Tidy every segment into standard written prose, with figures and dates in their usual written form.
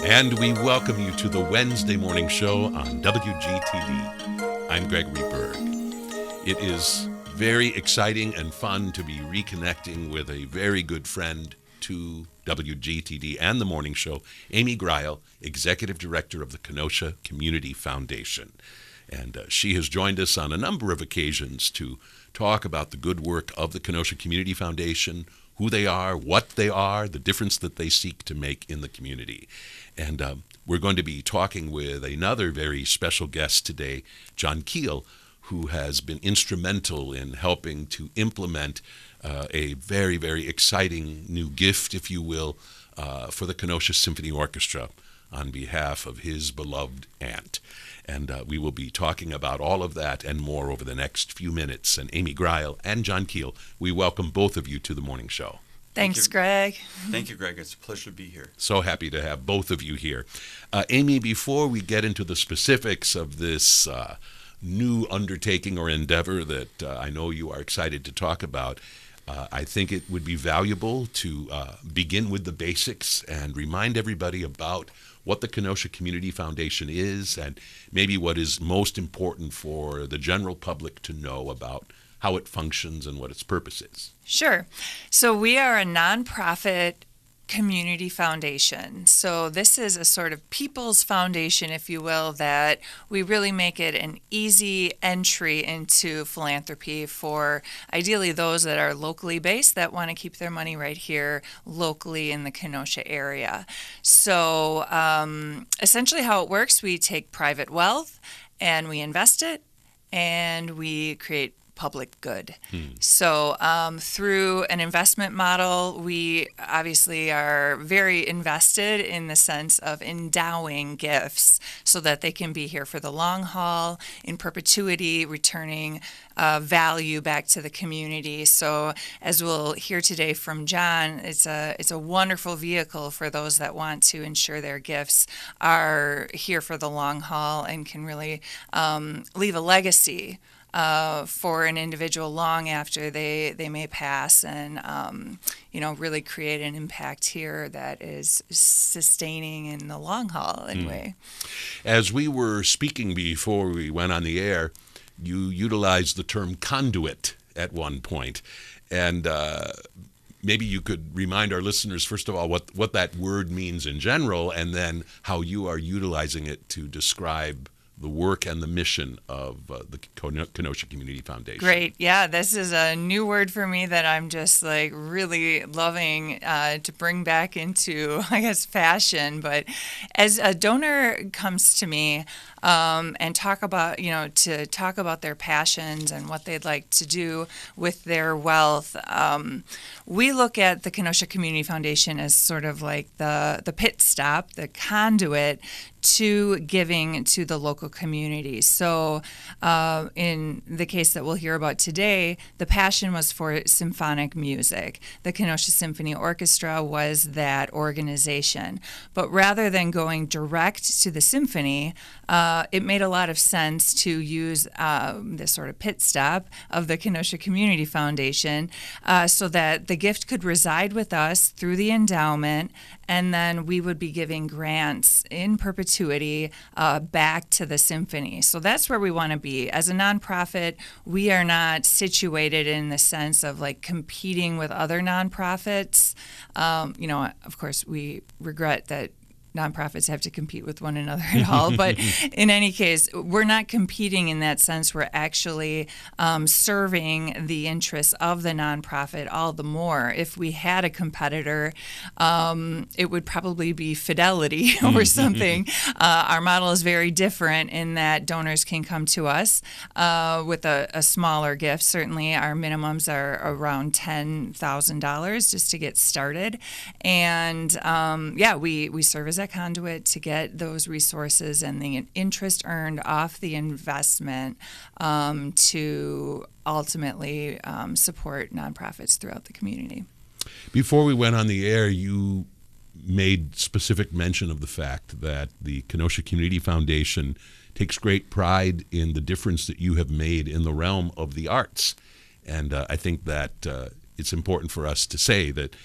And we welcome you to the Wednesday Morning Show on WGTD. I'm Gregory Berg. It is very exciting and fun to be reconnecting with a very good friend to WGTD and the Morning Show, Amy Greil, Executive Director of the Kenosha Community Foundation. And she has joined us on a number of occasions to talk about the good work of the Kenosha Community Foundation, who they are, what they are, the difference that they seek to make in the community. And we're going to be talking with another very special guest today, John Keel, who has been instrumental in helping to implement a very, very exciting new gift, if you will, for the Kenosha Symphony Orchestra on behalf of his beloved aunt. And we will be talking about all of that and more over the next few minutes. And Amy Greil and John Keel, we welcome both of you to the morning show. Thanks, Greg. Thank you, Greg. It's a pleasure to be here. So happy to have both of you here. Amy, before we get into the specifics of this new undertaking or endeavor that I know you are excited to talk about, I think it would be valuable to begin with the basics and remind everybody about what the Kenosha Community Foundation is and maybe what is most important for the general public to know about how it functions and what its purpose is. Sure. So we are a nonprofit community foundation. So this is a sort of people's foundation, if you will, that we really make it an easy entry into philanthropy for ideally those that are locally based that want to keep their money right here locally in the Kenosha area. So essentially how it works, we take private wealth and we invest it and we create public good. So through an investment model, we obviously are very invested in the sense of endowing gifts so that they can be here for the long haul, in perpetuity, returning value back to the community. So as we'll hear today from John, it's a wonderful vehicle for those that want to ensure their gifts are here for the long haul and can really leave a legacy for an individual long after they may pass and, really create an impact here that is sustaining in the long haul anyway. As we were speaking before we went on the air, you utilized the term conduit at one point. And maybe you could remind our listeners, first of all, what that word means in general, and then how you are utilizing it to describe the work and the mission of the Kenosha Community Foundation. Great. Yeah, this is a new word for me that I'm just really loving to bring back into, fashion. But as a donor comes to me and talk about their passions and what they'd like to do with their wealth, we look at the Kenosha Community Foundation as sort of like the pit stop, the conduit to giving to the local community. So in the case that we'll hear about today, the passion was for symphonic music. The Kenosha Symphony Orchestra was that organization. But rather than going direct to the symphony, it made a lot of sense to use this sort of pit stop of the Kenosha Community Foundation so that the gift could reside with us through the endowment, and then we would be giving grants in perpetuity back to the symphony. So that's where we want to be. As a nonprofit, we are not situated in the sense of competing with other nonprofits. Of course, we regret that nonprofits have to compete with one another at all. But in any case, we're not competing in that sense. We're actually serving the interests of the nonprofit all the more. If we had a competitor, it would probably be Fidelity or something. Our model is very different in that donors can come to us with a smaller gift. Certainly, our minimums are around $10,000 just to get started. And we serve as a conduit to get those resources and the interest earned off the investment to ultimately support nonprofits throughout the community. Before we went on the air, you made specific mention of the fact that the Kenosha Community Foundation takes great pride in the difference that you have made in the realm of the arts. And I think that it's important for us to say that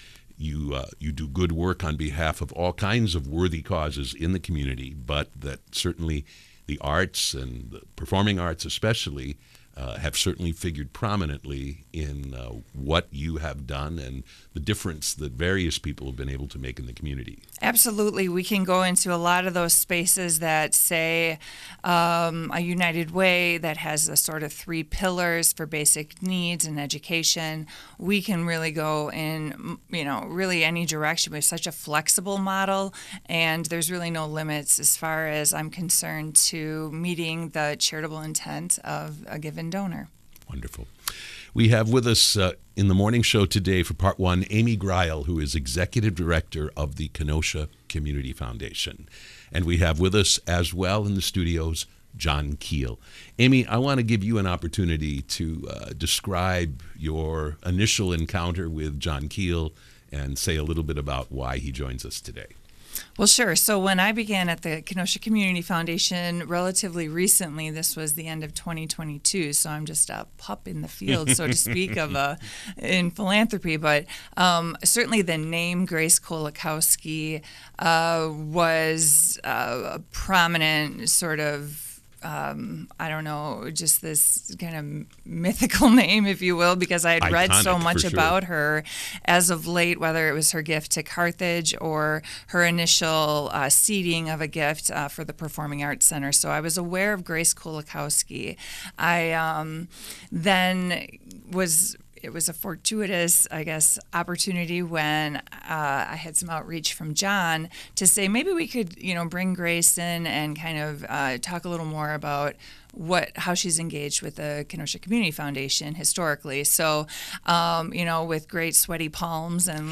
you do good work on behalf of all kinds of worthy causes in the community, but that certainly the arts and the performing arts especially have certainly figured prominently in what you have done and the difference that various people have been able to make in the community. Absolutely. We can go into a lot of those spaces that say a United Way that has the sort of 3 pillars for basic needs and education. We can really go in, really any direction. We have such a flexible model, and there's really no limits as far as I'm concerned to meeting the charitable intent of a given donor. Wonderful. We have with us in the morning show today for part 1, Amy Greil, who is Executive Director of the Kenosha Community Foundation. And we have with us as well in the studios, John Keel. Amy, I want to give you an opportunity to describe your initial encounter with John Keel and say a little bit about why he joins us today. Well, sure. So when I began at the Kenosha Community Foundation relatively recently, this was the end of 2022, so I'm just a pup in the field, so to speak, in philanthropy. But certainly the name Grace Kolakowski was a prominent sort of just this kind of mythical name, if you will, because I had read so much about her as of late, whether it was her gift to Carthage or her initial seeding of a gift for the Performing Arts Center. So I was aware of Grace Kolakowski. It was a fortuitous, opportunity when I had some outreach from John to say maybe we could, bring Grace in and kind of talk a little more about how she's engaged with the Kenosha Community Foundation historically. So, with great sweaty palms and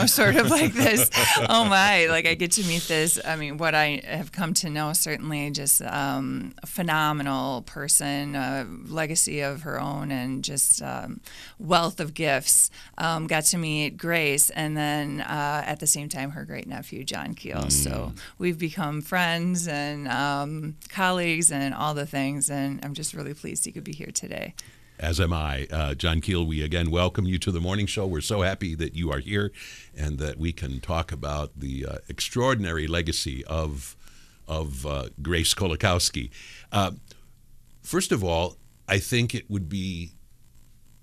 sort of like this, oh my, I get to meet this, what I have come to know, certainly just a phenomenal person, legacy of her own and just wealth of gifts. Got to meet Grace and then at the same time her great nephew, John Keel. So we've become friends and colleagues and all the things. And I'm just really pleased he could be here today. As am I. John Keel, we again welcome you to the morning show. We're so happy that you are here and that we can talk about the extraordinary legacy of Grace Kolakowski. First of all, I think it would be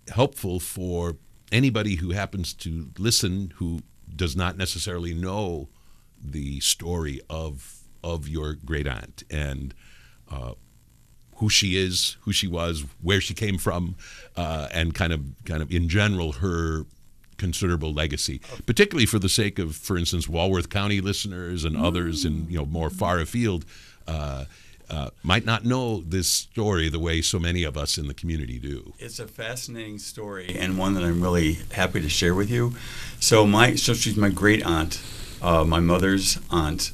helpful for anybody who happens to listen who does not necessarily know the story of your great aunt and who she is, who she was, where she came from, and kind of in general her considerable legacy, particularly for the sake of, for instance, Walworth County listeners and others in more far afield might not know this story the way so many of us in the community do. It's a fascinating story and one that I'm really happy to share with you. So she's my great aunt, my mother's aunt.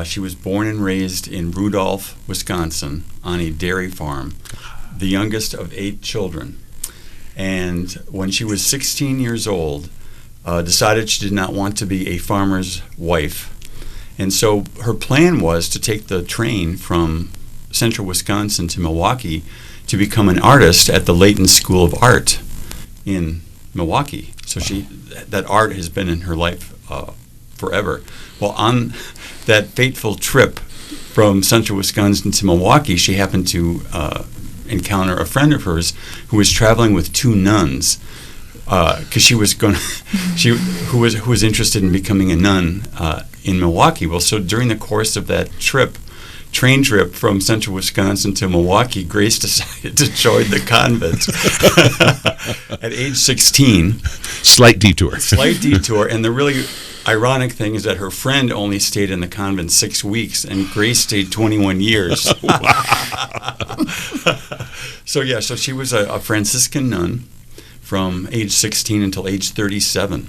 She was born and raised in Rudolph, Wisconsin, on a dairy farm, the youngest of 8 children. And when she was 16 years old, decided she did not want to be a farmer's wife. And so her plan was to take the train from central Wisconsin to Milwaukee to become an artist at the Layton School of Art in Milwaukee. So that art has been in her life forever. Well, on that fateful trip from central Wisconsin to Milwaukee, she happened to encounter a friend of hers who was traveling with 2 nuns because she was going who was interested in becoming a nun in Milwaukee. Well, so during the course of that train trip from central Wisconsin to Milwaukee, Grace decided to join the convent at age 16. Slight detour, and the really ironic thing is that her friend only stayed in the convent 6 weeks, and Grace stayed 21 years. So she was a Franciscan nun from age 16 until age 37,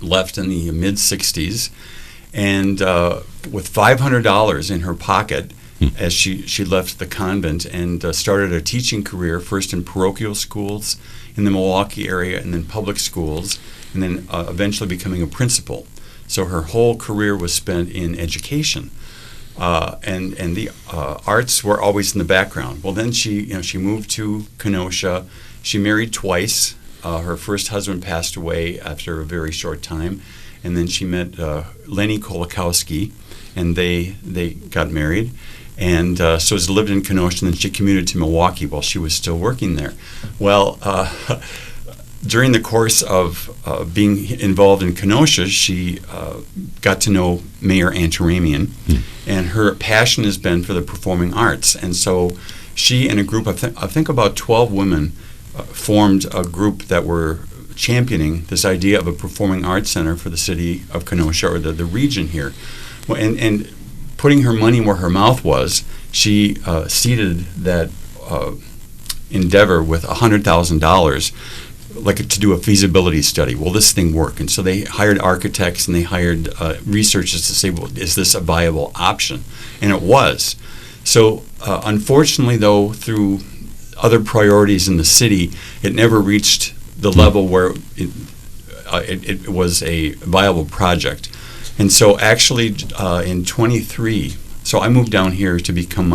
left in the mid-60s, and with $500 in her pocket as she left the convent and started a teaching career, first in parochial schools in the Milwaukee area and then public schools, and then eventually becoming a principal. So her whole career was spent in education, and the arts were always in the background. Well, then she moved to Kenosha. She married twice, Her first husband passed away after a very short time, and then she met Lenny Kolakowski, and they got married. And so she lived in Kenosha, and then she commuted to Milwaukee while she was still working there. Well, during the course of being involved in Kenosha, she got to know Mayor Antaramian, and her passion has been for the performing arts. And so she and a group, I think about 12 women, formed a group that were championing this idea of a performing arts center for the city of Kenosha, or the region here. And putting her money where her mouth was, she seeded that endeavor with $100,000, like to do a feasibility study. Will this thing work? And so they hired architects and they hired researchers to say, well, is this a viable option? And it was. So unfortunately, though, through other priorities in the city, it never reached the level where it was a viable project. And so actually in 23, so I moved down here to become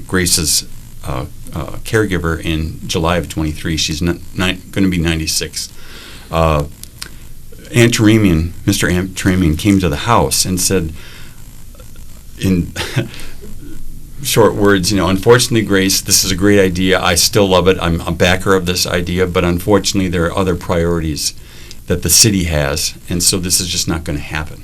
Grace's caregiver in July of 23. She's going to be 96. Mr. Antaramian came to the house and said, in short words, unfortunately, Grace, this is a great idea. I still love it. I'm a backer of this idea, but unfortunately, there are other priorities that the city has, and so this is just not going to happen.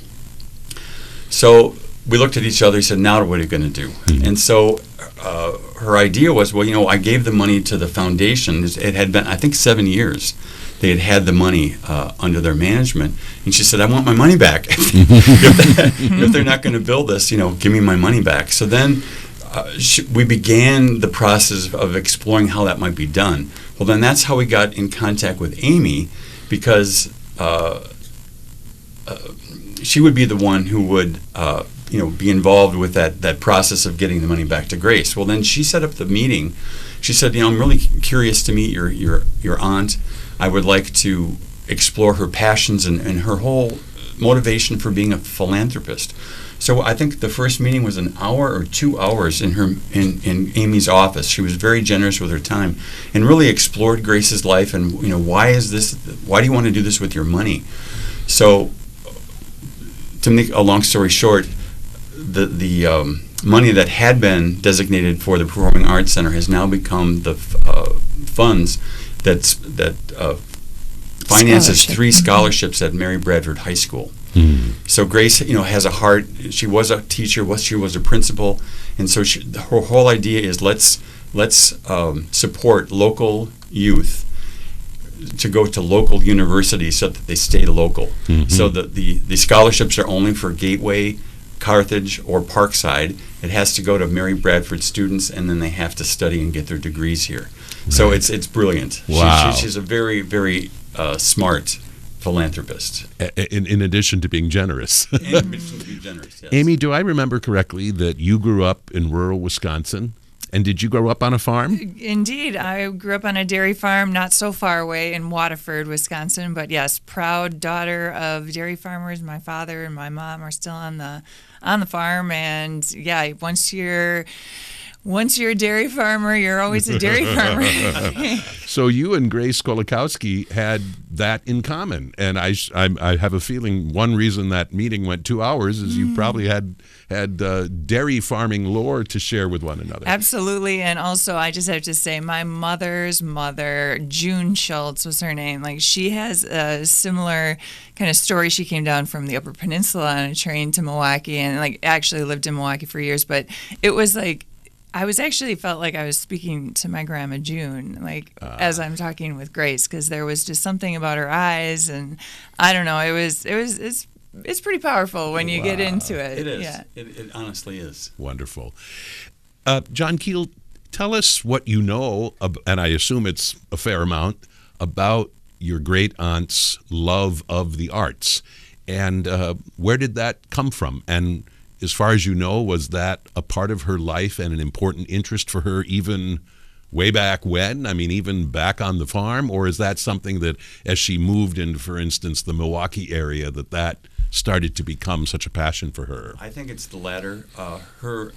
So we looked at each other and said, now what are we going to do? And so her idea was, well, I gave the money to the foundation. It had been, I think, 7 years. They had the money under their management. And she said, I want my money back. If they're not going to build this, give me my money back. So then we began the process of exploring how that might be done. Well, then that's how we got in contact with Amy, because she would be the one who would be involved with that process of getting the money back to Grace. Well, then she set up the meeting. She said, I'm really curious to meet your aunt. I would like to explore her passions and her whole motivation for being a philanthropist. So I think the first meeting was an hour or 2 hours in Amy's office. She was very generous with her time and really explored Grace's life and why do you want to do this with your money? So to make a long story short, the money that had been designated for the Performing Arts Center has now become the funds that finances 3 scholarships at Mary Bradford High School. So Grace, has a heart. She was a teacher. She was a principal, and so her whole idea is let's support local youth to go to local universities so that they stay local. So the scholarships are only for Gateway, Carthage, or Parkside. It has to go to Mary Bradford students, and then they have to study and get their degrees here. Right. So it's brilliant. Wow. She's a very, very smart philanthropist. In addition to being generous. In addition to being generous, yes. Amy, do I remember correctly that you grew up in rural Wisconsin? And did you grow up on a farm? Indeed. I grew up on a dairy farm not so far away in Waterford, Wisconsin. But yes, proud daughter of dairy farmers. My father and my mom are still on the farm. And yeah, once you're a dairy farmer, you're always a dairy farmer. So you and Grace Kolakowski had that in common. And I have a feeling one reason that meeting went 2 hours is you probably had dairy farming lore to share with one another. Absolutely. And also, I just have to say, my mother's mother, June Schultz was her name. Like, she has a similar kind of story. She came down from the Upper Peninsula on a train to Milwaukee and actually lived in Milwaukee for years. But it was I felt like I was speaking to my grandma June, as I'm talking with Grace, because there was just something about her eyes, and I don't know, it's pretty powerful when you get into it. It is. Yeah. It honestly is. Wonderful. John Keel, tell us what you know, and I assume it's a fair amount, about your great aunt's love of the arts, and where did that come from? And as far as you know, was that a part of her life and an important interest for her even way back when? I mean, even back on the farm? Or is that something that as she moved into, for instance, the Milwaukee area, that started to become such a passion for her? I think it's the latter. Her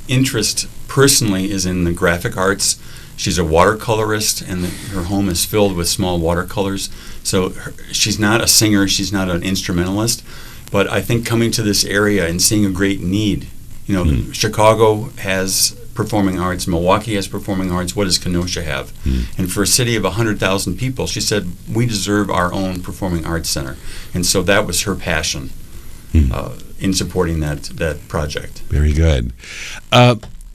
interest personally is in the graphic arts. She's a watercolorist, and her home is filled with small watercolors. So she's not a singer, she's not an instrumentalist, but I think coming to this area and seeing a great need, Chicago has performing arts, Milwaukee has performing arts, what does Kenosha have? And for a city of 100,000 people, she said, we deserve our own performing arts center. And so that was her passion in supporting that project. Very good.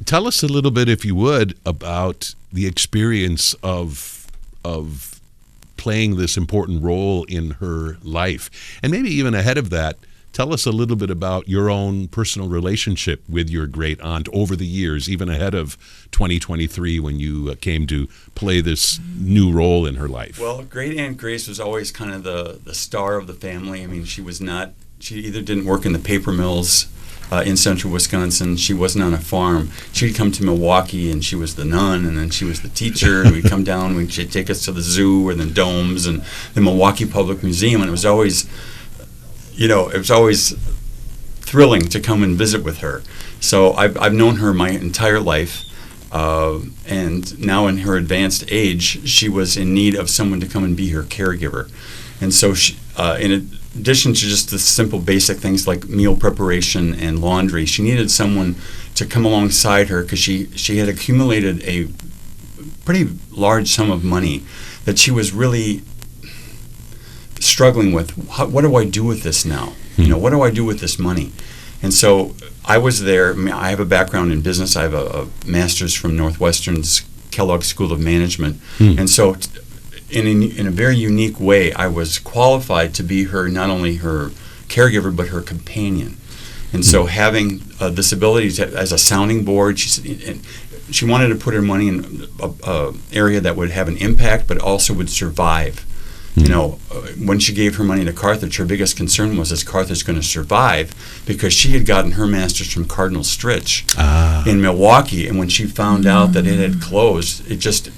Tell us a little bit, if you would, about the experience of playing this important role in her life. And maybe even ahead of that, tell us a little bit about your own personal relationship with your great aunt over the years, even ahead of 2023 when you came to play this new role in her life. Well, Great Aunt Grace was always kind of the star of the family. I mean, she either didn't work in the paper mills in central Wisconsin. She wasn't on a farm. She'd come to Milwaukee, and she was the nun, and then she was the teacher, and we'd come down, and she'd take us to the zoo and the domes and the Milwaukee Public Museum, and it was always thrilling to come and visit with her. So I've known her my entire life, and now in her advanced age, she was in need of someone to come and be her caregiver. And so she, in addition to just the simple basic things like meal preparation and laundry, she needed someone to come alongside her because she had accumulated a pretty large sum of money that she was really struggling with. What do I do with this now? What do I do with this money? And so I was there. I mean, I have a background in business. I have a master's from Northwestern's Kellogg School of Management. And so in a very unique way, I was qualified to be not only her caregiver, but her companion. And so having this ability as a sounding board, she wanted to put her money in an area that would have an impact, but also would survive. When she gave her money to Carthage, her biggest concern was, is Carthage going to survive? Because she had gotten her master's from Cardinal Stritch in Milwaukee, and when she found out that it had closed,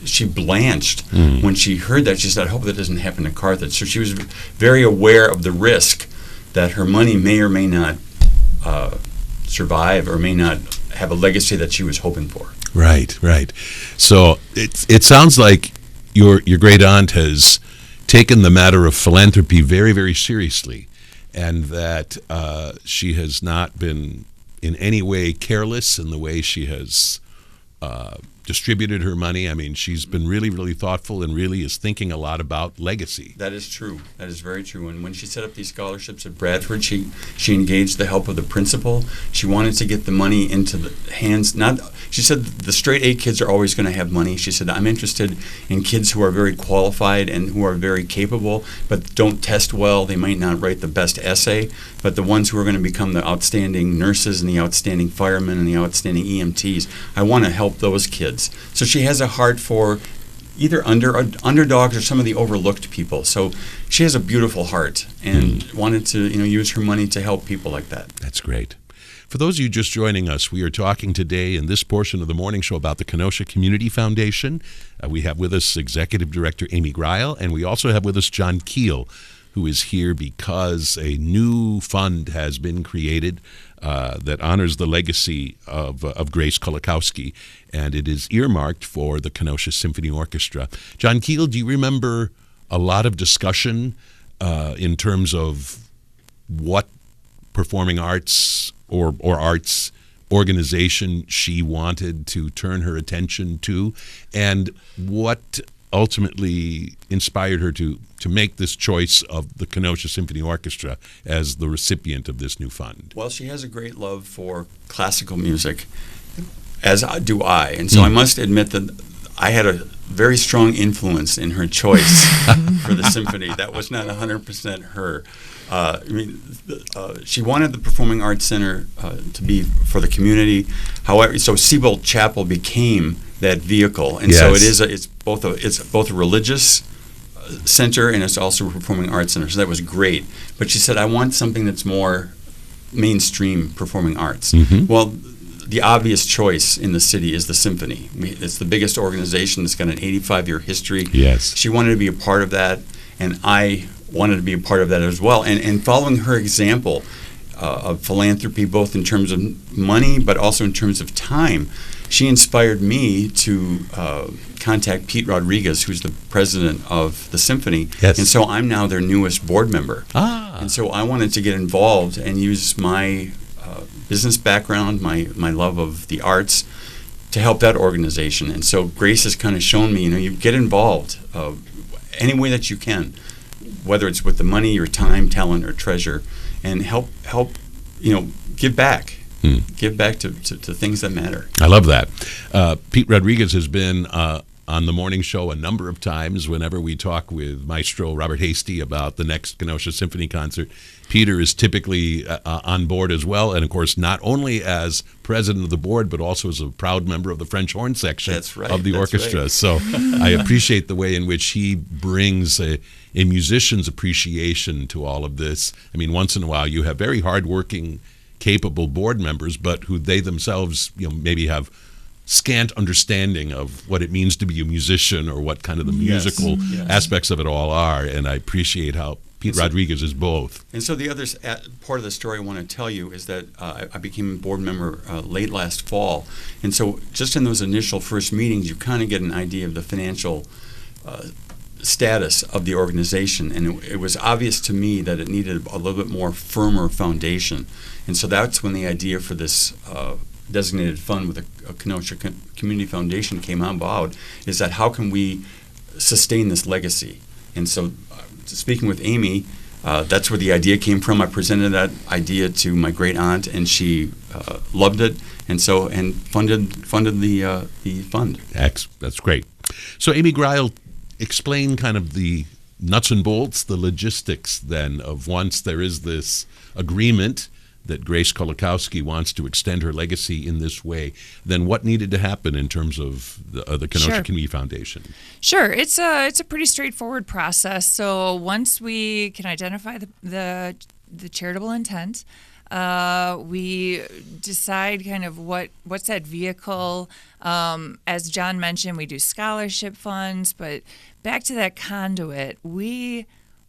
she blanched. When she heard that, she said, I hope that doesn't happen to Carthage. So she was very aware of the risk that her money may or may not survive or may not have a legacy that she was hoping for. Right. So it sounds like your great aunt has taken the matter of philanthropy very, very seriously, and that she has not been in any way careless in the way she has distributed her money. I mean, she's been really, really thoughtful and really is thinking a lot about legacy. That is true. That is very true. And when she set up these scholarships at Bradford, she engaged the help of the principal. She wanted to get the money into the hands, she said the straight A kids are always going to have money. She said, I'm interested in kids who are very qualified and who are very capable, but don't test well. They might not write the best essay, but the ones who are going to become the outstanding nurses and the outstanding firemen and the outstanding EMTs, I want to help those kids. So she has a heart for either underdogs or some of the overlooked people. So she has a beautiful heart and wanted to use her money to help people like that. That's great. For those of you just joining us, we are talking today in this portion of the morning show about the Kenosha Community Foundation. We have with us Executive Director Amy Greil, and we also have with us John Keel, who is here because a new fund has been created that honors the legacy of Grace Kolakowski, and it is earmarked for the Kenosha Symphony Orchestra. John Keel, do you remember a lot of discussion in terms of what performing arts or arts organization she wanted to turn her attention to, and what ultimately inspired her to make this choice of the Kenosha Symphony Orchestra as the recipient of this new fund? Well, she has a great love for classical music, as do I. And so I must admit that I had a very strong influence in her choice for the symphony. That was not 100% her. She wanted the Performing Arts Center to be for the community. However, so Siebold Chapel became that vehicle, and so it's both a religious center and it's also a performing arts center. So that was great. But she said, I want something that's more mainstream performing arts. Well, the obvious choice in the city is the symphony. It's the biggest organization that's got an 85-year history. Yes. She wanted to be a part of that, and I wanted to be a part of that as well. And following her example, of philanthropy, both in terms of money, but also in terms of time. She inspired me to contact Pete Rodriguez, who's the president of the Symphony. Yes. And so I'm now their newest board member. Ah. And so I wanted to get involved and use my business background, my love of the arts, to help that organization. And so Grace has kind of shown me, you get involved any way that you can, whether it's with the money, your time, talent, or treasure, and help give back. Give back to things that matter. I love that. Pete Rodriguez has been on the morning show a number of times whenever we talk with Maestro Robert Hasty about the next Kenosha Symphony concert. Peter is typically on board as well, and of course not only as president of the board, but also as a proud member of the French horn section of the orchestra. Right. So I appreciate the way in which he brings a musician's appreciation to all of this. I mean, once in a while you have very hardworking, capable board members, but who they themselves maybe have scant understanding of what it means to be a musician or what kind of the musical aspects of it all are. And I appreciate how Pete Rodriguez is both. And so the other part of the story I want to tell you is that I became a board member late last fall. And so just in those initial first meetings, you kind of get an idea of the financial status of the organization. And it was obvious to me that it needed a little bit more firmer foundation. And so that's when the idea for this designated fund with a Kenosha Community Foundation came about, is that how can we sustain this legacy? And so speaking with Amy, that's where the idea came from. I presented that idea to my great aunt, and she loved it, and funded the fund. That's great. So Amy Greil, explain kind of the nuts and bolts, the logistics then of once there is this agreement that Grace Kolakowski wants to extend her legacy in this way, then what needed to happen in terms of the Kenosha Community Foundation? Sure. It's a pretty straightforward process. So once we can identify the charitable intent, we decide kind of what's that vehicle. As John mentioned, we do scholarship funds, but back to that conduit, we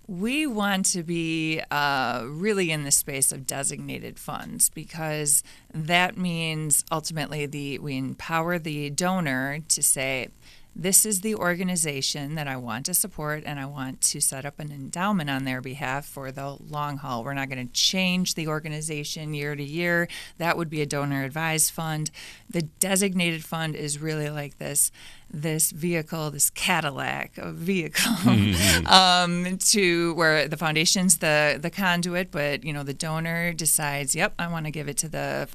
want to be really in the space of designated funds, because that means ultimately we empower the donor to say, this is the organization that I want to support, and I want to set up an endowment on their behalf for the long haul. We're not going to change the organization year to year. That would be a donor advised fund. The designated fund is really like this vehicle, this Cadillac of vehicle, to where the foundation's the conduit, but the donor decides, yep, I want to give it to the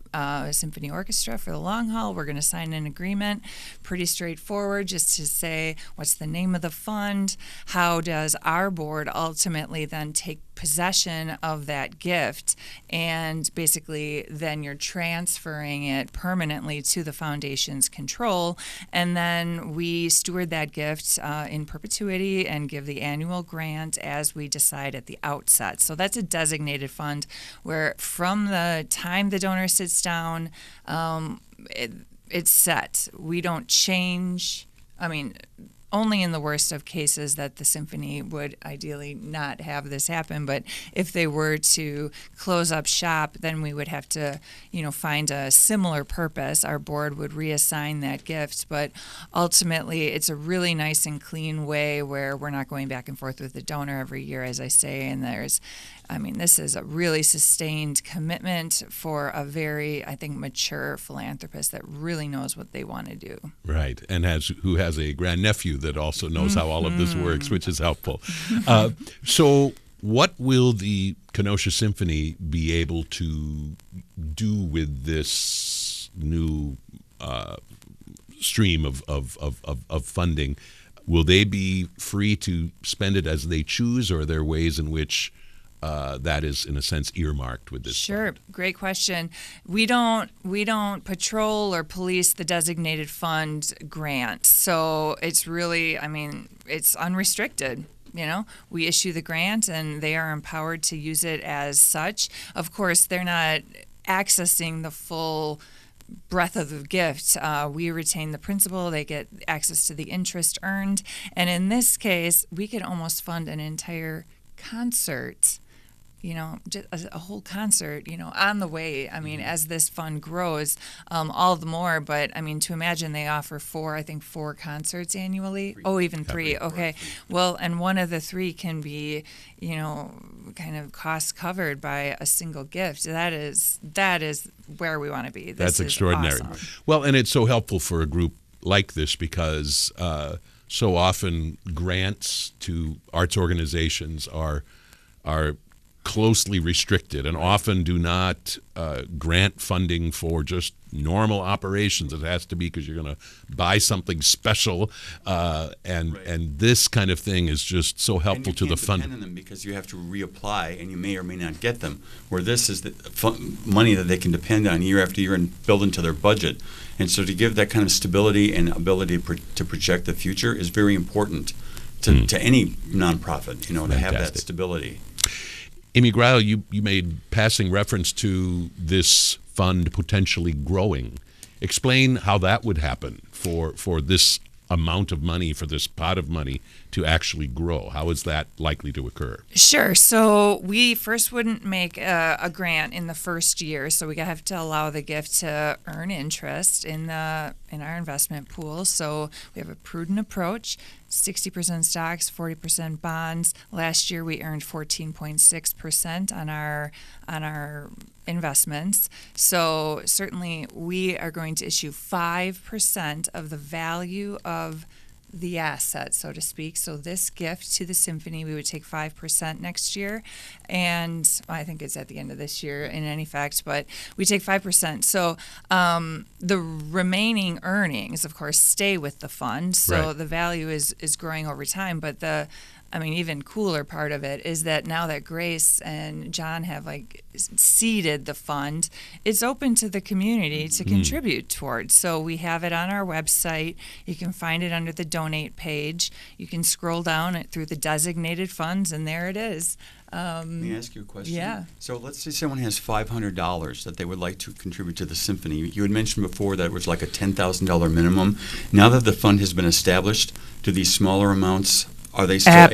symphony orchestra for the long haul. We're going to sign an agreement, pretty straightforward, just to say what's the name of the fund, how does our board ultimately then take possession of that gift, and basically then you're transferring it permanently to the foundation's control, and then we steward that gift in perpetuity and give the annual grant as we decide at the outset. So that's a designated fund where from the time the donor sits down, it's set. We don't change. I mean, only in the worst of cases that the symphony would ideally not have this happen. But if they were to close up shop, then we would have to, find a similar purpose. Our board would reassign that gift. But ultimately, it's a really nice and clean way where we're not going back and forth with the donor every year, as I say. And this is a really sustained commitment for a very, I think, mature philanthropist that really knows what they want to do. Right, and who has a grandnephew that also knows how all of this works, which is helpful. So what will the Kenosha Symphony be able to do with this new stream of funding? Will they be free to spend it as they choose, or are there ways in which that is, in a sense, earmarked with this? Sure, fund? Great question. We don't patrol or police the designated fund grant, so it's really, it's unrestricted. We issue the grant, and they are empowered to use it as such. Of course, they're not accessing the full breadth of the gift. We retain the principal. They get access to the interest earned, and in this case, we could almost fund an entire concert just a whole concert, on the way. I mean, as this fund grows, all the more. But I mean, to imagine they offer four concerts annually. Oh, even three. Okay. Well, and one of the three can be, kind of cost covered by a single gift. That is where we want to be. That's extraordinary. Awesome. Well, and it's so helpful for a group like this because so often grants to arts organizations are closely restricted and often do not grant funding for just normal operations. It has to be because you're going to buy something special, and this kind of thing is just so helpful to the fund. And you can't depend on them because you have to reapply, and you may or may not get them. Where this is the money that they can depend on year after year and build into their budget. And so to give that kind of stability and ability to project the future is very important to any nonprofit. To have that stability. Amy Greil, you made passing reference to this fund potentially growing. Explain how that would happen for this amount of money, for this pot of money to actually grow. How is that likely to occur? Sure. So we first wouldn't make a grant in the first year, so we have to allow the gift to earn interest in our investment pool. So we have a prudent approach. 60% stocks, 40% bonds. Last year we earned 14.6% on our investments. So certainly we are going to issue 5% of the value of the asset, so to speak. So this gift to the symphony, we would take 5% next year, and I think it's at the end of this year in any fact, but we take 5%. So the remaining earnings, of course, stay with the fund. So the value is growing over time, but even cooler part of it is that now that Grace and John have seeded the fund, it's open to the community to contribute towards. So we have it on our website. You can find it under the donate page. You can scroll down through the designated funds, and there it is. Let me ask you a question. Yeah. So let's say someone has $500 that they would like to contribute to the symphony. You had mentioned before that it was like a $10,000 minimum. Now that the fund has been established, do these smaller amounts, are they still able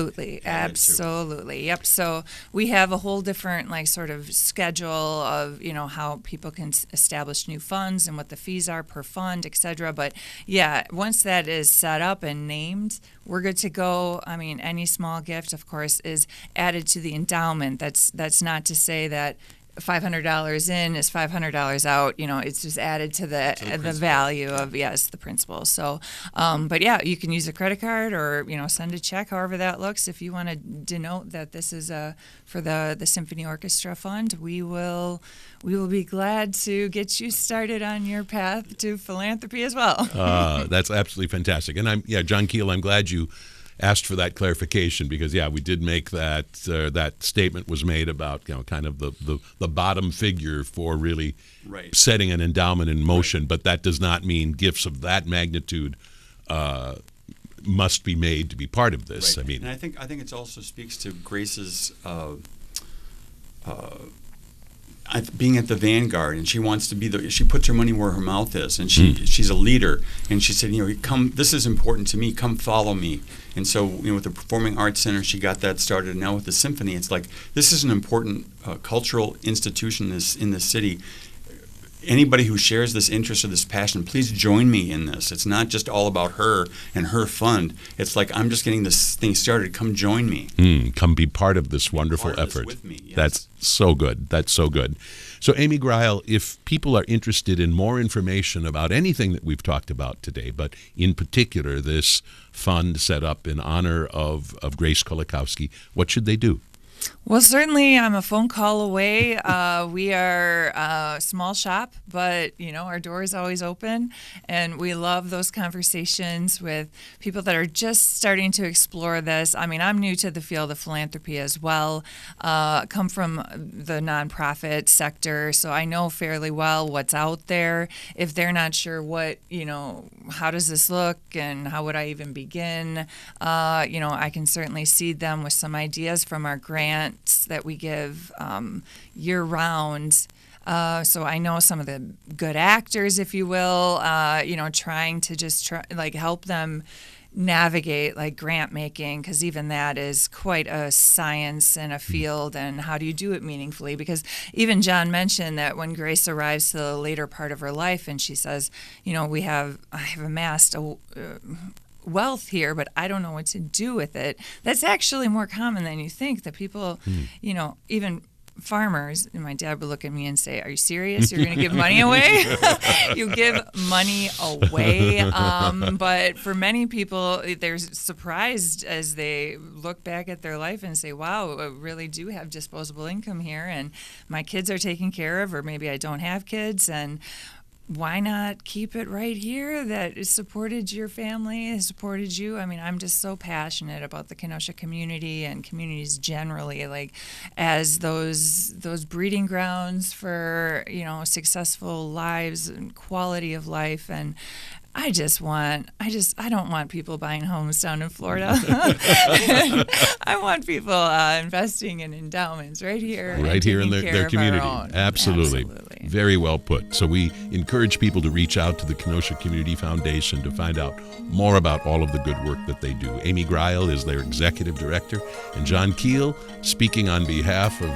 to be? Absolutely. Yep. So we have a whole different sort of schedule of how people can establish new funds and what the fees are per fund, et cetera. But yeah, once that is set up and named, we're good to go. I mean, any small gift, of course, is added to the endowment. That's not to say that $500 in is $500 out. It's just added to the value of the principal. So, but yeah, you can use a credit card or send a check, however that looks. If you want to denote that this is for the Symphony Orchestra Fund, we will be glad to get you started on your path to philanthropy as well. That's absolutely fantastic. And John Keel, I'm glad you asked for that clarification because we did make that statement was made about kind of the bottom figure for really setting an endowment in motion, but that does not mean gifts of that magnitude must be made to be part of this. Right. And I think it also speaks to Grace's being at the vanguard, and she wants to be she puts her money where her mouth is, and she's a leader, and she said, come, this is important to me, come follow me. And so, with the Performing Arts Center, she got that started, and now with the symphony, it's like, this is an important cultural institution in this city. Anybody who shares this interest or this passion, please join me in this. It's not just all about her and her fund. It's like, I'm just getting this thing started. Come join me. Come be part of this wonderful effort. With me. Yes. That's so good. That's so good. So, Amy Greil, if people are interested in more information about anything that we've talked about today, but in particular this fund set up in honor of Grace Kolakowski, what should they do? Well, certainly I'm a phone call away. We are a small shop, but, our door is always open, and we love those conversations with people that are just starting to explore this. I mean, I'm new to the field of philanthropy as well, come from the nonprofit sector, so I know fairly well what's out there. If they're not sure how does this look and how would I even begin, I can certainly seed them with some ideas from our grants that we give year-round. So I know some of the good actors, if you will, trying to just help them navigate like grant making, because even that is quite a science and a field, and how do you do it meaningfully? Because even John mentioned that when Grace arrives to the later part of her life and she says, I have amassed a wealth here, but I don't know what to do with it. That's actually more common than you think, that people, even farmers, and my dad would look at me and say, "Are you serious? You're going to give money away?" You give money away. But for many people, they're surprised as they look back at their life and say, "Wow, I really do have disposable income here, and my kids are taken care of, or maybe I don't have kids, and why not keep it right here that has supported your family, has supported you?" I mean, I'm just so passionate about the Kenosha community and communities generally, like as those breeding grounds for, successful lives and quality of life. And I don't want people buying homes down in Florida. I want people investing in endowments right here in their community. Absolutely. Very well put. So we encourage people to reach out to the Kenosha Community Foundation to find out more about all of the good work that they do. Amy Greil is their executive director, and John Keel, speaking on behalf of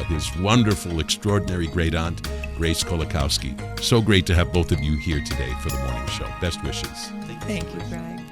his wonderful, extraordinary great aunt, Grace Kolakowski. So great to have both of you here today for the morning show. Best wishes. Thank you, Greg.